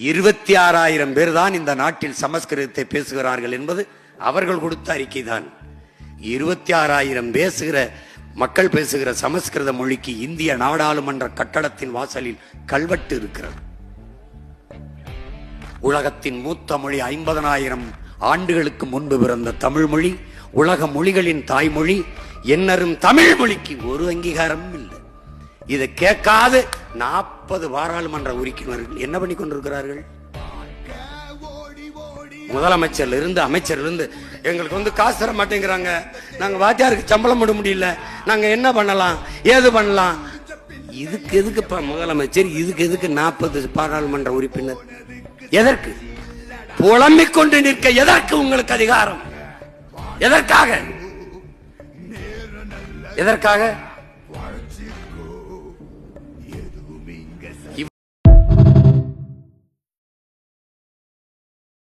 26,000 பேர் தான் இந்த நாட்டில் சமஸ்கிருதத்தை பேசுகிறார்கள் என்பது அவர்கள் கொடுத்த அறிக்கை தான். 26,000 பேசுகிற மக்கள் பேசுகிற சமஸ்கிருத மொழிக்கு இந்திய நாடாளுமன்ற கட்டடத்தின் வாசலில் கல்வெட்டு இருக்கிறது. உலகத்தின் மூத்த மொழி 50,000 ஆண்டுகளுக்கு முன்பு பிறந்த தமிழ் மொழி உலக மொழிகளின் தாய்மொழி. என்னரும் தமிழ் மொழிக்கு ஒரு அங்கீகாரமும் இல்லை. இதை கேட்காது 40 பாராளுமன்ற உறுப்பினர்கள் என்ன பண்ணி கொண்டிருக்கிறார்கள்? முதலமைச்சர்ல இருந்து அமைச்சர்ல இருந்து எங்களுக்கு காசு தர மாட்டேங்கிறாங்க, நாங்க வாத்தியாருக்கு சம்பளம் போட முடியல, நாங்க என்ன பண்ணலாம் ஏது பண்ணலாம். இதுக்கு எதுக்கு முதலமைச்சர், இதுக்கு எதுக்கு 40 பாராளுமன்ற உறுப்பினர்? எதற்கு புலம்பிக் கொண்டு நிற்க? எதற்கு உங்களுக்கு அதிகாரம்? எதற்காக?